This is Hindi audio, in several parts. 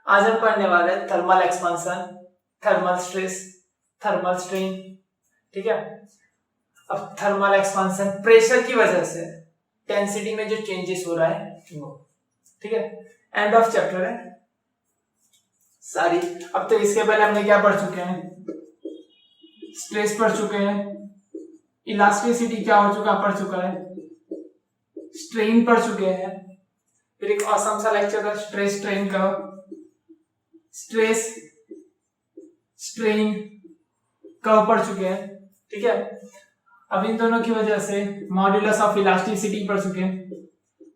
आज हम पढ़ने वाले हैं thermal expansion, thermal stress, thermal strain. ठीक है। अब थर्मल एक्सपांशन प्रेशर की वजह से डेंसिटी में जो चेंजेस हो रहा है वो, ठीक है। एंड ऑफ चैप्टर है सारी। अब तो इसके पहले हमने क्या पढ़ चुके हैं, स्ट्रेस पढ़ चुके हैं, इलास्टिसिटी क्या हो चुका पढ़ चुका है, स्ट्रेन पढ़ चुके हैं, फिर एक ऑसम सा लेक्चर था स्ट्रेस स्ट्रेन का, स्ट्रेस स्ट्रेन कर्व पढ़ चुके हैं। ठीक है। अब इन दोनों की वजह से मॉड्यूलस ऑफ इलास्टिसिटी पढ़ चुके हैं,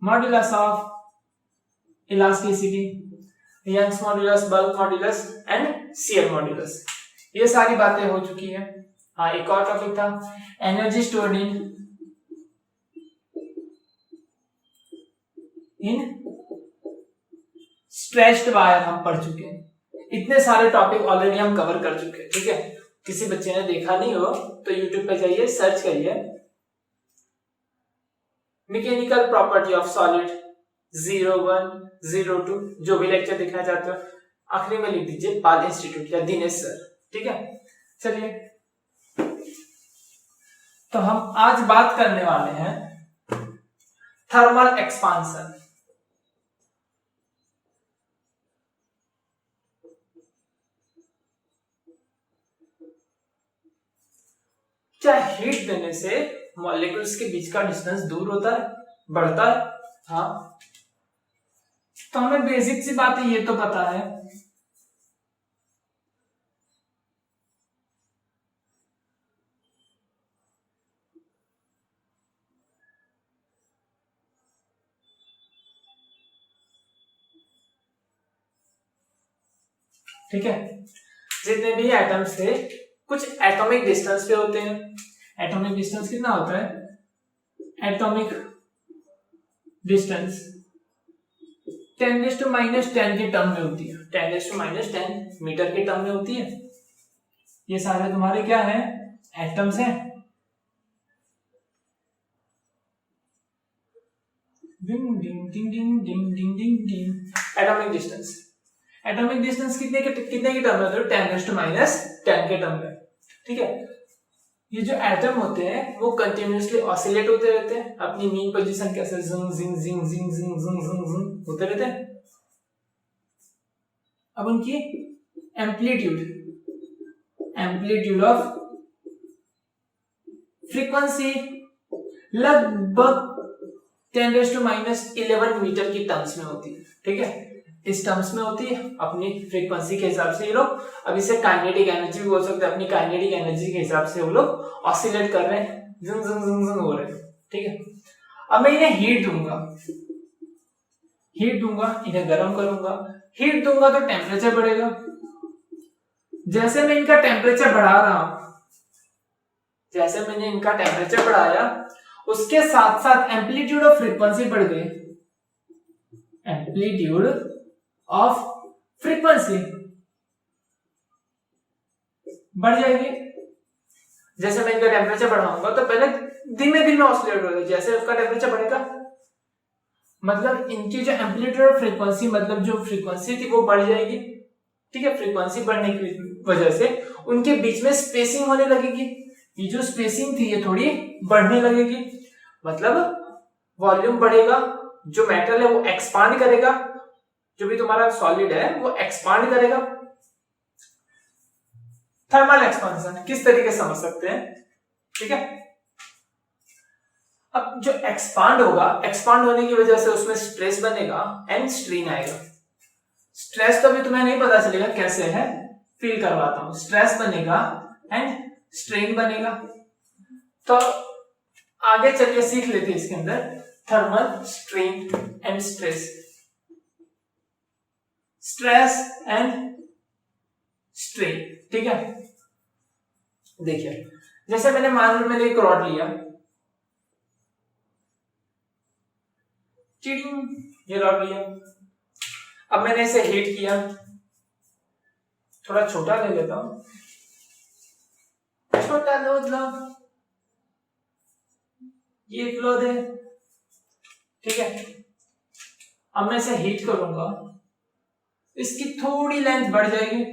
modulus of elasticity, Young's modulus, bulk modulus and shear modulus, ये सारी बातें हो चुकी है। हाँ, एक और टॉपिक था energy stored in stretched wire हम पढ़ चुके हैं। इतने सारे टॉपिक ऑलरेडी हम कवर कर चुके हैं। ठीक है। किसी बच्चे ने देखा नहीं हो तो YouTube पे जाइए, सर्च करिए मैकेनिकल प्रॉपर्टी ऑफ सॉलिड 01, 02, जो भी लेक्चर देखना चाहते हो आखिरी में लिख दीजिए पाल इंस्टीट्यूट या दिनेश सर। ठीक है। चलिए, तो हम आज बात करने वाले हैं थर्मल एक्सपांशन। क्या हीट देने से मॉलिक्यूल्स के बीच का डिस्टेंस दूर होता है, बढ़ता है? हाँ, तो हमें बेसिक सी बात ये तो पता है ठीक है। जितने भी एटम्स थे कुछ एटॉमिक डिस्टेंस पे होते हैं। एटॉमिक डिस्टेंस कितना होता है? एटॉमिक डिस्टेंस 10⁻⁻10 के टर्म में होती है, 10⁻⁻10 मीटर के टर्म में होती है। ये सारे तुम्हारे क्या है? एटम्स हैं। डिंग डिंग डिंग डिंग डिंग डिंग डिंग डिंग। एटॉमिक डिस्टेंस, एटॉमिक डिस्टेंस कितने के टर्म में होते हैं? 10⁻10 के टर्म में। ठीक है। ये जो एटम होते हैं वो कंटिन्यूअसली ऑसिलेट होते रहते हैं, अपनी मीन पोजीशन कैसे जिंग जिंग जिंग जिंग जिंग जिंग जिंग जिंग होते रहते हैं। अब उनकी एम्पलीट्यूड ऑफ फ्रीक्वेंसी लगभग 10⁻11 मीटर की टर्म्स में होती है। ठीक है। इस टर्म्स में होती है अपनी फ्रीक्वेंसी के हिसाब से। ये लोग अब इसे काइनेटिक एनर्जी भी बोल सकते हैं, अपनी काइनेटिक एनर्जी के हिसाब से वो लोग ऑसिलेट कर रहे हैं, जिंग जिंग जिंग जिंग हो रहे हैं। ठीक है। अब मैं इन्हें हीट दूंगा, इन्हें गर्म करूंगा। हीट दूंगा तो टेम्परेचर बढ़ेगा। जैसे मैं इनका टेम्परेचर बढ़ा रहा हूं, जैसे मैंने इनका टेम्परेचर बढ़ाया उसके साथ साथ एम्पलीट्यूड ऑफ फ्रीक्वेंसी बढ़ गई। एम्पलीट्यूड ऑफ फ्रीक्वेंसी बढ़ जाएगी। जैसे मैं इनका टेम्परेचर बढ़ाऊंगा तो पहले धीमे धीमे ऑसिलेट होगा, जैसे उसका टेम्परेचर बढ़ेगा मतलब इनकी जो एम्पलीट्यूड ऑफ फ्रीक्वेंसी, मतलब जो फ्रीक्वेंसी थी वो बढ़ जाएगी। ठीक है। फ्रीक्वेंसी बढ़ने की वजह से उनके बीच में स्पेसिंग होने लगेगी। ये जो स्पेसिंग थी ये थोड़ी बढ़ने लगेगी, मतलब वॉल्यूम बढ़ेगा, जो मेटल है वो एक्सपांड करेगा, जो भी तुम्हारा सॉलिड है वो एक्सपांड करेगा। थर्मल एक्सपांशन किस तरीके से समझ सकते हैं? ठीक है। अब जो एक्सपांड होगा, एक्सपांड होने की वजह से उसमें स्ट्रेस बनेगा एंड स्ट्रेन आएगा। स्ट्रेस तो अभी तुम्हें नहीं पता चलेगा कैसे है, फील करवाता हूं। स्ट्रेस बनेगा एंड स्ट्रेन बनेगा। तो आगे चलिए सीख लेते हैं इसके अंदर thermal strain and stress, stress and strain. ठीक है। देखिए, जैसे मैंने एक रॉड लिया, ये रॉड लिया। अब मैंने इसे हीट किया, थोड़ा छोटा ले लेता हूं, छोटा लो, ये क्लोथ है। ठीक है। अब मैं इसे हीट करूंगा इसकी थोड़ी लेंथ बढ़ जाएगी।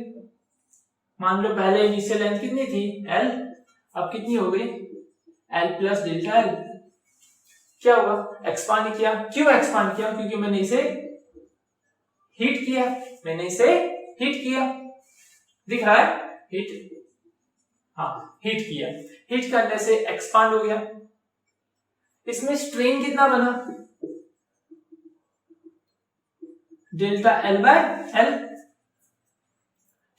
मान लो पहले इनिशियल लेंथ कितनी थी L, अब कितनी हो गई L प्लस डेल्टा L। क्या हुआ, एक्सपांड किया। क्यों एक्सपांड किया, क्योंकि मैंने इसे हीट किया, मैंने इसे हीट किया, दिख रहा है हीट, हाँ हीट किया। हीट करने से एक्सपांड हो गया। इसमें स्ट्रेन कितना बना, डेल्टा L बाय L,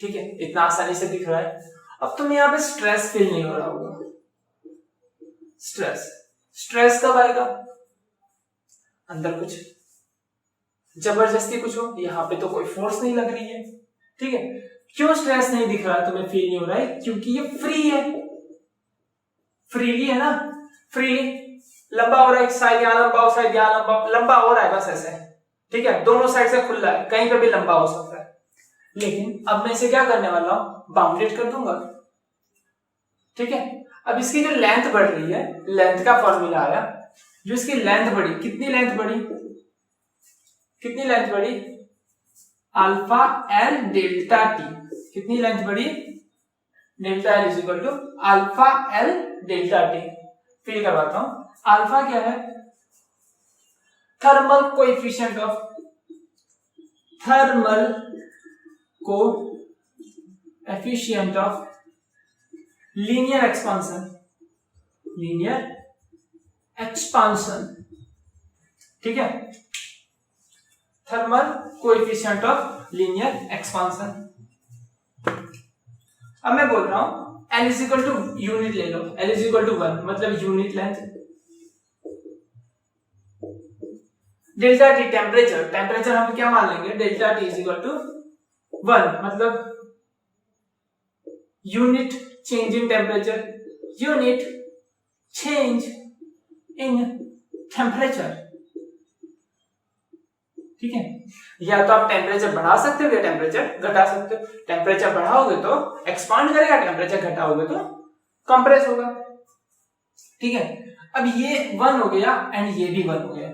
ठीक है, इतना आसानी से दिख रहा है। अब तुम्हें यहां पे स्ट्रेस फील नहीं हो रहा होगा। स्ट्रेस कब आएगा, अंदर कुछ जबरदस्ती कुछ हो, यहाँ पे तो कोई फोर्स नहीं लग रही है, ठीक है। क्यों स्ट्रेस नहीं दिख रहा है, तुम्हें फील नहीं हो रहा है, क्योंकि ये फ्री है, फ्रीली है ना, फ्रीली लंबा हो रहा है, साइड यहां लंबा हो, साइड यहां लंबा हो रहा है, बस ऐसे, ठीक है, दोनों साइड से खुला है, कहीं पे भी लंबा हो सकता है। लेकिन अब मैं इसे क्या करने वाला हूं, बाउंडेड कर दूंगा, ठीक है। अब इसकी जो लेंथ बढ़ रही है, लेंथ का फॉर्मूला आया, जो इसकी लेंथ बढ़ी, कितनी लेंथ बढ़ी, कितनी लेंथ बढ़ी, अल्फा एल डेल्टा टी, कितनी लेंथ बढ़ी, delta L is equal to alpha L delta T. Fill करवाता हूं, अल्फा क्या है, thermal coefficient of, thermal coefficient of linear expansion, linear expansion, ठीक है, thermal coefficient of linear expansion. अब मैं बोल रहा हूं L is equal to unit ले लो, L इज इक्वल टू 1, मतलब unit length, delta T temperature, temperature हम क्या मान लेंगे, delta T is equal to 1, मतलब unit change in temperature, unit change in temperature, ठीक है। या तो आप टेम्परेचर बढ़ा सकते हो या टेम्परेचर घटा सकते हो, टेम्परेचर बढ़ाओगे तो एक्सपांड करेगा, टेम्परेचर घटाओगे तो कंप्रेस होगा, ठीक है। अब ये 1 हो गया एंड ये भी 1 हो गया,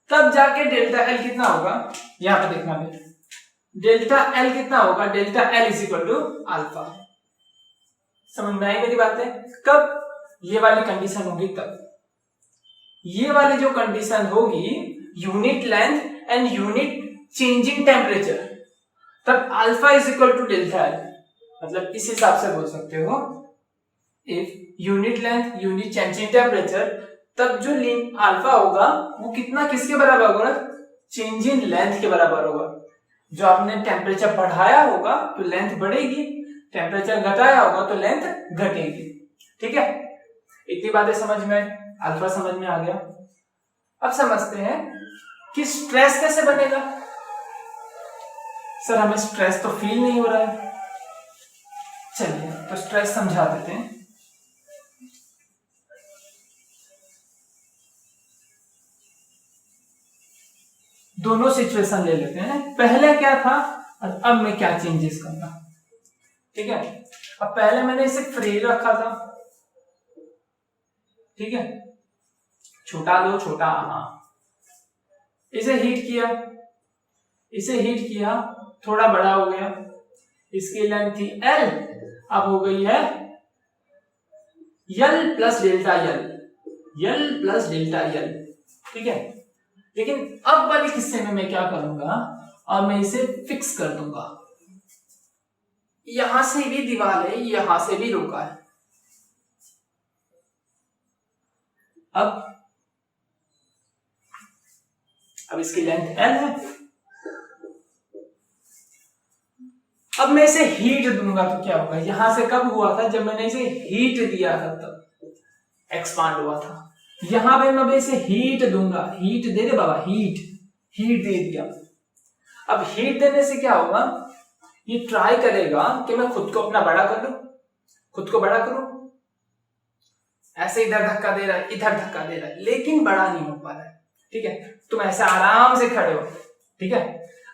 तब जाके डेल्टा एल कितना होगा, यहां पे देखना है, डेल्टा एल कितना होगा, delta L is equal to alpha. समझ में आई मेरी बातें, कब ये वाली कंडीशन होगी, तब ये वाली जो कंडीशन होगी, unit length and unit change in temperature, तब alpha is equal to delta L, मतलब इस हिसाब से बोल सकते हो, if unit length unit change in temperature, तब जो अल्फा होगा वो कितना, किसके बराबर होगा, चेंज इन लेंथ के बराबर होगा। जो आपने टेम्परेचर बढ़ाया होगा तो लेंथ बढ़ेगी, टेम्परेचर घटाया होगा तो लेंथ घटेगी, ठीक है। इतनी बातें समझ में, अल्फा समझ में आ गया। अब समझते हैं कि स्ट्रेस कैसे बनेगा। सर हमें स्ट्रेस तो फील नहीं हो रहा है, चलिए तो स्ट्रेस समझा देते हैं। दोनों सिचुएशन ले लेते हैं, पहले क्या था और अब मैं क्या चेंजेस करूंगा, ठीक है। अब पहले मैंने इसे फ्री रखा था, ठीक है, छोटा लो छोटा, हाँ, इसे हीट किया, इसे हीट किया, थोड़ा बड़ा हो गया, इसकी लेंथ थी L, अब हो गई है L plus delta L, L plus delta L, ठीक है। लेकिन अब वाले किस्से में मैं क्या करूंगा, और मैं इसे फिक्स कर दूंगा, यहां से भी दीवार है, यहां से भी रोका है। अब इसकी लेंथ L है, अब मैं इसे हीट दूंगा तो क्या होगा, यहां से कब हुआ था, जब मैंने इसे हीट दिया था तब एक्सपांड हुआ था। यहां पे मैं इसे हीट दूंगा, हीट दे दे बाबा, हीट दे दिया। अब हीट देने से क्या होगा, ये ट्राई करेगा कि मैं खुद को अपना बड़ा कर लूं, खुद को बड़ा करूं, ऐसे इधर धक्का दे रहा है, इधर धक्का दे रहा है, लेकिन बड़ा नहीं हो पा रहा है, ठीक है। तुम ऐसे आराम से खड़े हो, ठीक है,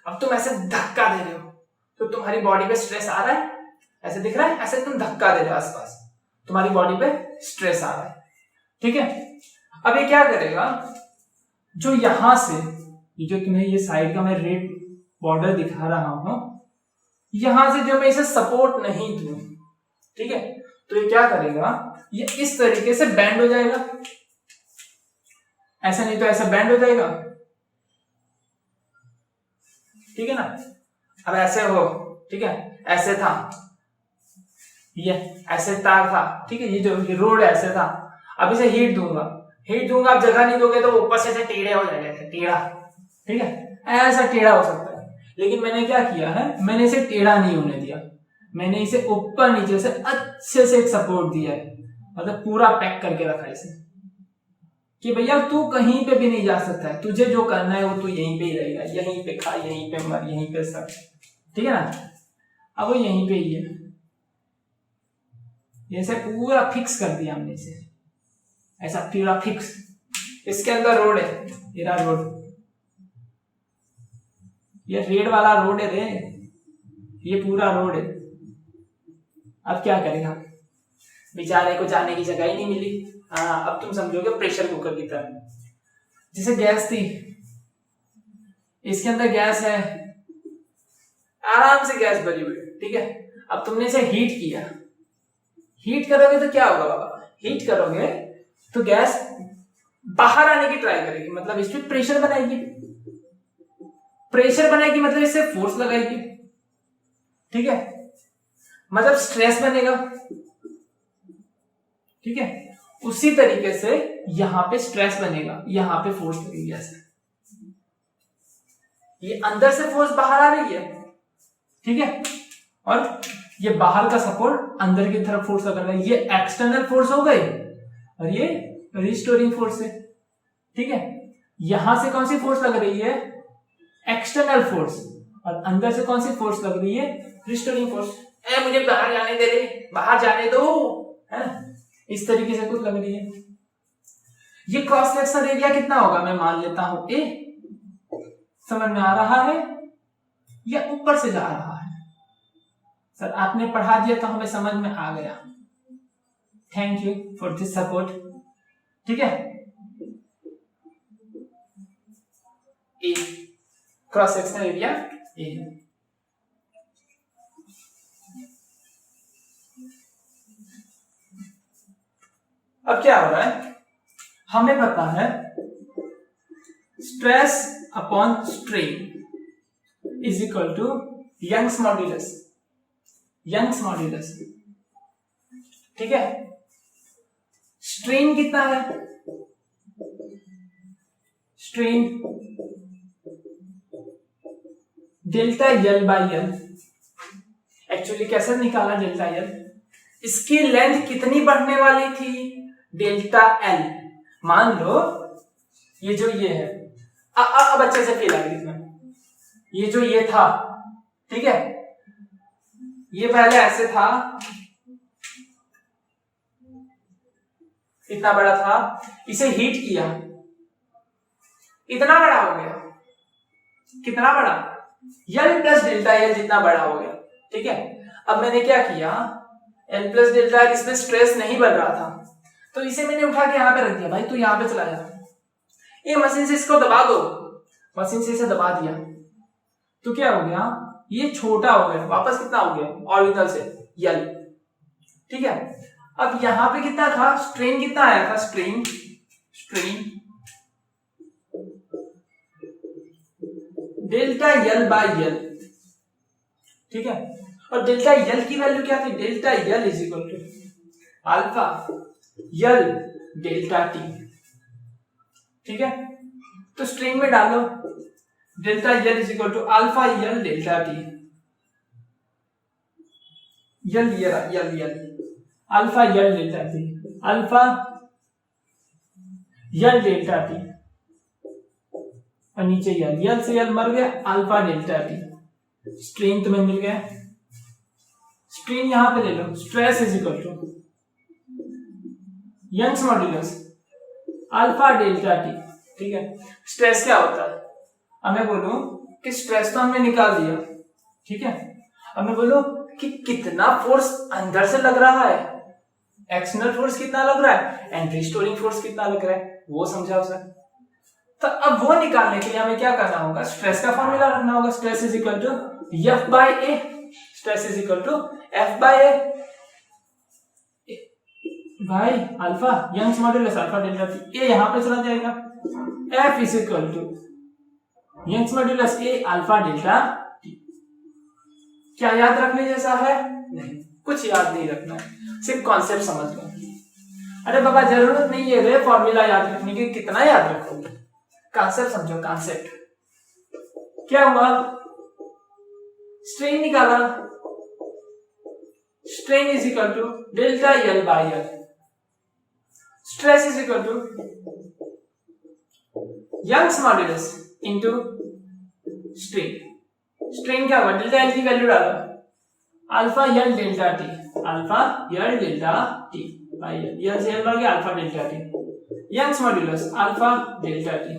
अब तुम ऐसे धक्का दे रहे हो तो तुम्हारी बॉडी पे स्ट्रेस आ रहा है, ऐसे दिख रहा है, ऐसे तुम धक्का दे रहे हो आसपास, तुम्हारी बॉडी पे स्ट्रेस आ रहा है, ठीक है। अब ये क्या करेगा, जो यहां से, ये जो तुम्हें ये साइड का मैं रेड बॉर्डर दिखा रहा हूं, यहां से जो मैं इसे सपोर्ट नहीं दूं, ठीक है, तो ये क्या करेगा, ये इस तरीके से बैंड हो जाएगा, ऐसा नहीं तो ऐसा बैंड हो जाएगा, ठीक है ना। अब ऐसे हो, ठीक है, ऐसे था, ये ऐसे तार था, ठीक है, ये जो रोड ऐसे था, अब इसे हीट दूंगा, आप जगह नहीं दोगे तो ऊपर से टेढ़े हो जाएगा, टेढ़ा, ठीक है, ऐसा टेढ़ा हो सकता है, लेकिन मैंने क्या किया है, मैंने इसे टेढ़ा नहीं होने दिया, मैंने इसे ऊपर नीचे से अच्छे से एक सपोर्ट दिया है, मतलब पूरा पैक करके रखा है इसे, कि भैया तू कहीं पे भी नहीं जा सकता है, तुझे जो करना है वो तू यहीं पे ही रहेगा, यहीं पे खा, यहीं पे मर, यहीं पे सर, ठीक है ना। अब वो यहीं पे ही है, जैसे पूरा फिक्स कर दिया हमने इसे, ऐसा पूरा फिक्स, इसके अंदर रोड है, ये रहा रोड, ये रेड वाला रोड है रे, ये पूरा रोड है। अब क्या करेगा, बेचारे को जाने की जगह ही नहीं मिली। हाँ, अब तुम समझोगे प्रेशर कुकर की तरह, जैसे गैस थी, इसके अंदर गैस है, आराम से गैस भरी हुई, ठीक है, अब तुमने इसे हीट किया, हीट करोगे तो क्या होगा बाबा, हीट करोगे तो गैस बाहर आने की ट्राई करेगी, मतलब इस पे प्रेशर बनाएगी, मतलब इससे फोर्स लगाएगी, ठीक है, मतलब स्ट्रेस बनेगा, ठीक है, उसी तरीके से यहां पे स्ट्रेस बनेगा, यहां पे फोर्स लगेगी, ऐसे ये अंदर से फोर्स बाहर आ रही है, ठीक है, और ये बाहर का सपोर्ट अंदर की तरफ फोर्स लग रहा है, ये एक्सटर्नल फोर्स हो गई और ये रिस्टोरिंग फोर्स है, ठीक है, यहां से कौन सी फोर्स लग रही है, एक्सटर्नल फोर्स, और अंदर से कौन सी फोर्स लग रही है, रिस्टोरिंग फोर्स। मुझे बाहर जाने दे रहे, बाहर जाने दो, है ना, इस तरीके से कुछ लग रही है। ये क्रॉस सेक्शन एरिया कितना होगा, मैं मान लेता हूं ए, समझ में आ रहा है या ऊपर से जा रहा है, सर आपने पढ़ा दिया तो हमें समझ में आ गया, thank you for this support, ठीक है, A cross section area A है। अब क्या हो रहा है, हमें पता है stress upon strain is equal to Young's modulus, ठीक है, स्ट्रेन कितना है, strain delta L by L, actually कैसे निकाला डेल्टा यल, इसकी लेंथ कितनी बढ़ने वाली थी, डेल्टा एल, मान लो ये जो ये है, अब अच्छे से फील आ रही इसमें, ये जो ये था, ठीक है, ये पहले ऐसे था, इतना बड़ा था, इसे हीट किया, इतना बड़ा हो गया, कितना बड़ा, यल प्लस डेल्टा एल जितना बड़ा हो गया, ठीक है। अब मैंने क्या किया, एल प्लस डेल्टा एल, इसमें स्ट्रेस नहीं बन रहा था, तो इसे मैंने उठा के यहां पे रख दिया, भाई तू यहां पे चला जा, ये मशीन से इसको दबा दो, मशीन से इसे दबा दिया, तो क्या हो गया, ये छोटा हो गया, वापस कितना हो गया, ऑरिजिनल से यल, ठीक है। अब यहां पे कितना था, स्ट्रेन कितना आया था, strain delta L by L, ठीक है, और डेल्टा यल की वैल्यू क्या थी, delta L is equal to alpha L delta T, ठीक है, तो स्ट्रिंग में डालो delta L is equal to alpha L delta T, L alpha L delta T, alpha L delta T, और नीचे यल से यल मर गया, अल्फा डेल्टा टी, स्ट्रेन तुम्हें मिल गया, स्ट्रेन यहां पे ले लो, stress is equal to Young's modulus alpha delta T, ठीक है। स्ट्रेस क्या होता है, अब मैं बोलूं कि स्ट्रेस तो हमने निकाल दिया, ठीक है, अब मैं बोलूं कि कितना फोर्स अंदर से लग रहा है, एक्सटर्नल फोर्स कितना लग रहा है एंड रिस्टोरिंग फोर्स कितना लग रहा है, वो समझाओ सर। तो अब वो निकालने के लिए हमें क्या करना होगा, स्ट्रेस का फॉर्मूला रखना होगा। Stress is equal to F by A, stress is equal to F by A भाई alpha Young's modulus alpha delta T. A यहां पे चला जाएगा, F is equal to Young's modulus A alpha delta T. क्या याद रखने जैसा है? नहीं, कुछ याद नहीं रखना है, सिर्फ कॉन्सेप्ट समझ लो। अरे बाबा जरूरत नहीं है रे फॉर्मूला याद रखने की, कितना याद रखोगे, कॉन्सेप्ट समझो कॉन्सेप्ट। क्या हुआ, स्ट्रेन निकाला, strain is equal to delta L by L, stress is equal to Young's modulus into strain. Strain क्या होगा, डेल्टा एल की वैल्यू डालो, alpha L delta T, alpha L delta T by L, L से एल बढ़ गया alpha delta T, Young's modulus alpha delta T,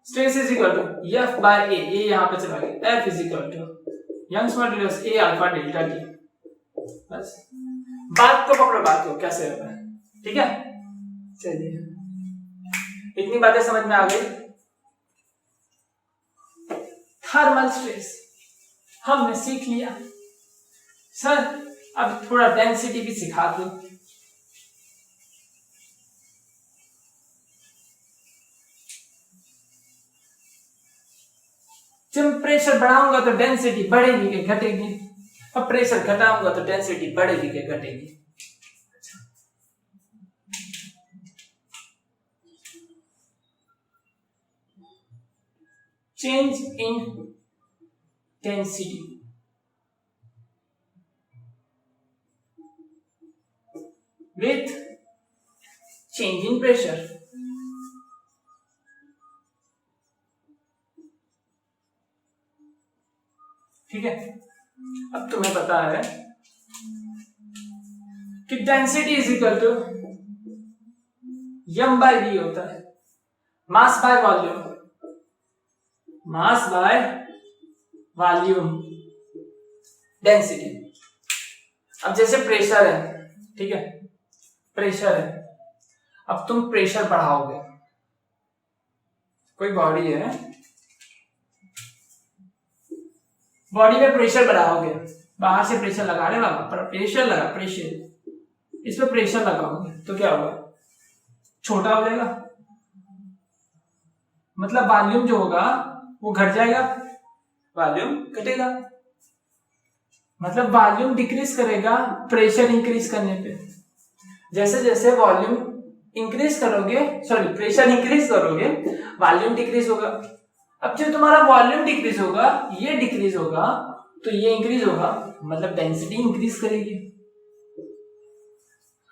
stress is equal to F by A यहां पे चला गया, F is equal to Young's modulus A alpha delta T. बस बात को पकड़ो, बात को कैसे होता है, ठीक है। चलिए इतनी बातें समझ में आ गई। थर्मल स्ट्रेस हमने सीख लिया सर, अब थोड़ा डेंसिटी भी सिखा दो। जब प्रेशर बढ़ाऊंगा तो डेंसिटी बढ़ेगी कि घटेगी, अब प्रेशर घटाऊंगा तो डेंसिटी बढ़ेगी कि घटेगी। Change in density with change in pressure। ठीक है, अब तुम्हें पता है कि density is equal to M by v होता है, mass by volume, mass by volume density. अब जैसे प्रेशर है, ठीक है, प्रेशर है, अब तुम प्रेशर बढ़ाओगे, कोई बॉडी है, बॉडी में प्रेशर बढ़ाओगे, बाहर से प्रेशर लगा रहे बाबा, पर प्रेशर लगा, प्रेशर इस पे प्रेशर लगाओगे तो क्या होगा, छोटा हो जाएगा, मतलब वॉल्यूम जो होगा वो घट जाएगा, वॉल्यूम घटेगा, मतलब वॉल्यूम डिक्रीज करेगा प्रेशर इंक्रीज करने पे। जैसे जैसे वॉल्यूम इंक्रीज करोगे, सॉरी प्रेशर इंक्रीज करोगे, वॉल्यूम डिक्रीज होगा। अब जब तुम्हारा वॉल्यूम डिक्रीज होगा, ये डिक्रीज होगा तो ये इंक्रीज होगा, मतलब डेंसिटी इंक्रीज करेगी।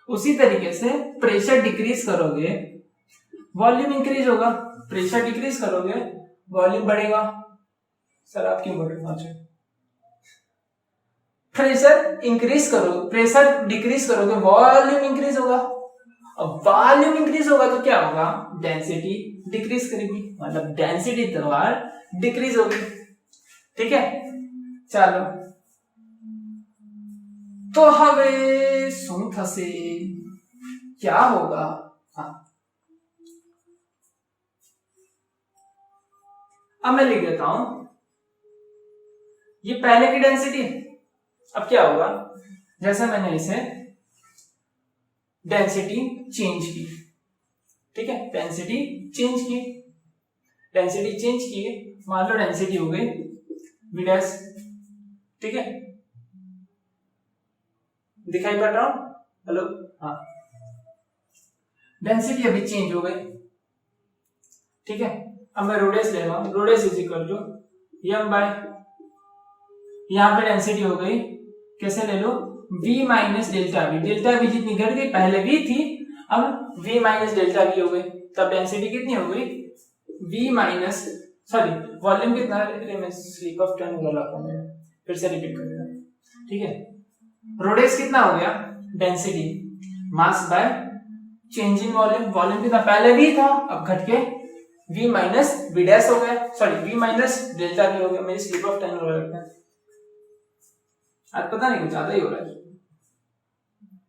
उसी तरीके से प्रेशर डिक्रीज करोगे, वॉल्यूम इंक्रीज होगा, प्रेशर डिक्रीज करोगे, वॉल्यूम बढ़ेगा। सर आप क्यों बोल रहे हो, प्रेशर इंक्रीज करो, प्रेशर डिक्रीज करोगे, वॉल्यूम इंक्रीज होगा, अब वॉल्यूम इंक्रीज होगा तो क्या होगा, डेंसिटी डिक्रीज करेगी, मतलब डेंसिटी डिक्रीज होगी। ठीक है, चलो तो हवे શું થશે, क्या होगा। हाँ अब मैं लिख देता हूं, ये पहले की डेंसिटी, अब क्या होगा, जैसे मैंने इसे डेंसिटी चेंज की, ठीक है, डेंसिटी चेंज की, डेंसिटी चेंज की, मान लो डेंसिटी हो गई v डैश, ठीक है, दिखाई पड़ रहा हूं, हेलो, हाँ, डेंसिटी अभी चेंज हो गई, ठीक है। अब मैं रोडेस ले रहा हूं, रोडेस is equal to M by, यहां पे डेंसिटी हो गई, कैसे ले लो, v minus delta V, delta V जितनी घट गई, पहले v थी, अब v माइनस डेल्टा वी हो गई, तब डेंसिटी कितनी हो गई, v माइनस, सॉरी वॉल्यूम कितना है, मैं स्लिप ऑफ टर्न बोला था, मैं फिर से रिपीट कर रहा हूं, ठीक है। रोडेस कितना हो गया, density mass by change in volume, volume कितना पहले v था, अब घट के v माइनस v डैश हो गया, sorry v minus delta we हो गया, मेरी स्लिप ऑफ टर्न हो रहा है, आज पता नहीं कुछ ज्यादा ही हो रहा है,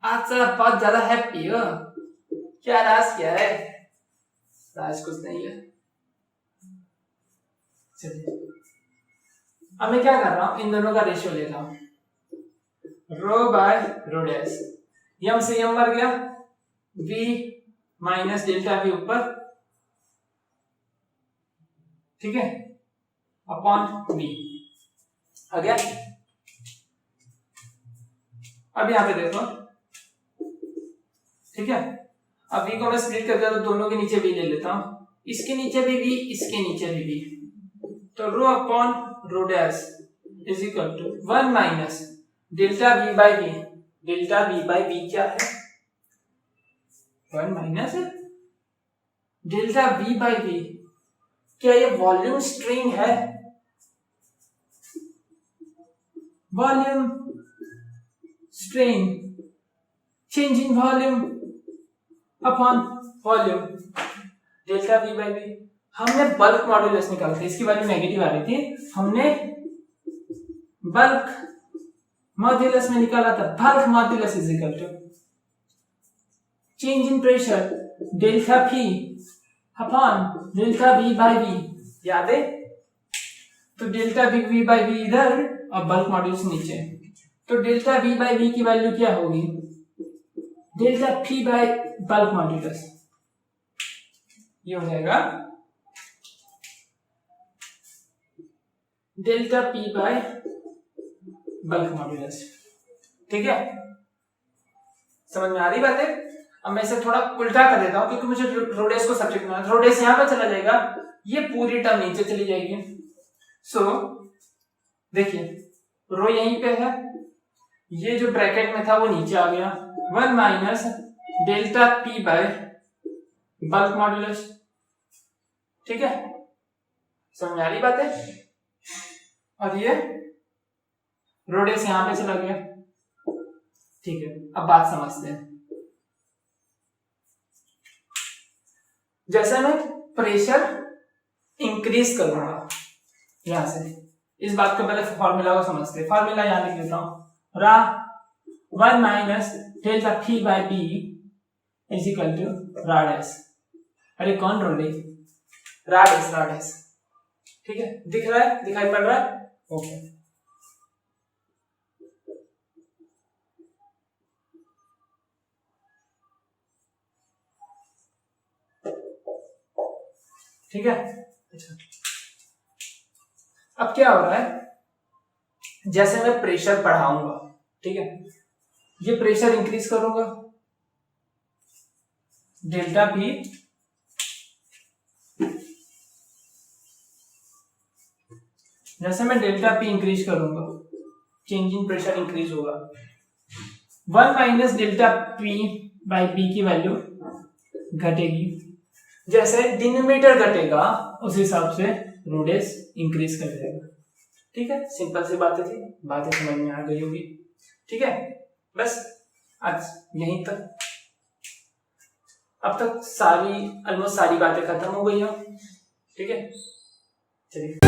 आज सर बहुत ज्यादा हैप्पी हो, क्या राज क्या है, राज कुछ नहीं है, चलिए अब मैं क्या कर रहा हूं, इन दोनों का रेशियो ले रहा हूं, रो बाय रो डैश, यम से यम मर गया, v माइनस डेल्टा v ऊपर, ठीक है, अपॉन v आ गया। अब यहां पे देखो, ठीक है, अब v को मैं स्प्लिट कर दिया तो दोनों के नीचे v ले लेता हूं, इसके नीचे भी v, इसके नीचे भी v, तो rho upon rho dash is equal to 1 minus delta v by v, delta v by v क्या है, 1 minus delta v by v, क्या ये वॉल्यूम स्ट्रेन है, volume strain, change in volume upon volume, delta v by v। हमने बल्क मॉड्यूलस निकाला था, इसकी वैल्यू नेगेटिव आ रही थी, हमने बल्क मॉड्यूलस में निकाला था, bulk modulus is equal to change in pressure delta p upon delta v by v, याद है, तो डेल्टा v बाई v इधर और बल्क मॉड्यूलस नीचे, तो डेल्टा v बाई v की वैल्यू क्या होगी, delta p by bulk modulus, ये हो जाएगा delta p by bulk modulus, ठीक है, समझ में आ रही बात है। अब मैं इसे थोड़ा उल्टा कर देता हूं क्योंकि मुझे रोडेस को सब्जेक्ट में, रोडेस यहां पर चला जाएगा, ये पूरी टर्म नीचे चली जाएगी, सो देखिए रो यहीं पे है, ये जो ब्रैकेट में था वो नीचे आ गया, 1 minus delta p by bulk modulus, ठीक है, समझ में आ रही बात है। और ये रोडेस यहां पे चला गया, ठीक है, अब बात समझते हैं। जैसे मैं प्रेशर इंक्रीज करूंगा यहां से, इस बात को पहले फॉर्मूला को समझते हैं, फॉर्मूला यहां लिख देता हूं, रा 1 minus delta p by b is equal to रा डैश, अरे कौन रोडे, रा डैश, ठीक है, दिख रहा है, दिखाई पड़ रहा है, ओके। ठीक है, अच्छा, अब क्या हो रहा है, जैसे मैं प्रेशर बढ़ाऊंगा, ठीक है, ये प्रेशर इंक्रीज करूंगा, डेल्टा p जैसे मैं डेल्टा p इंक्रीज करूंगा, चेंज इन प्रेशर इंक्रीज होगा, 1 minus delta p by b की वैल्यू घटेगी, जैसे डिनोमिनेटर घटेगा उस हिसाब से रोडेस इंक्रीज कर जाएगा, ठीक है, सिंपल सी बातें थी, बातें समझ में आ गई होगी, ठीक है, बस आज यहीं तक, अब तक सारी ऑलमोस्ट सारी बातें खत्म हो गई हो, ठीक है, चलिए।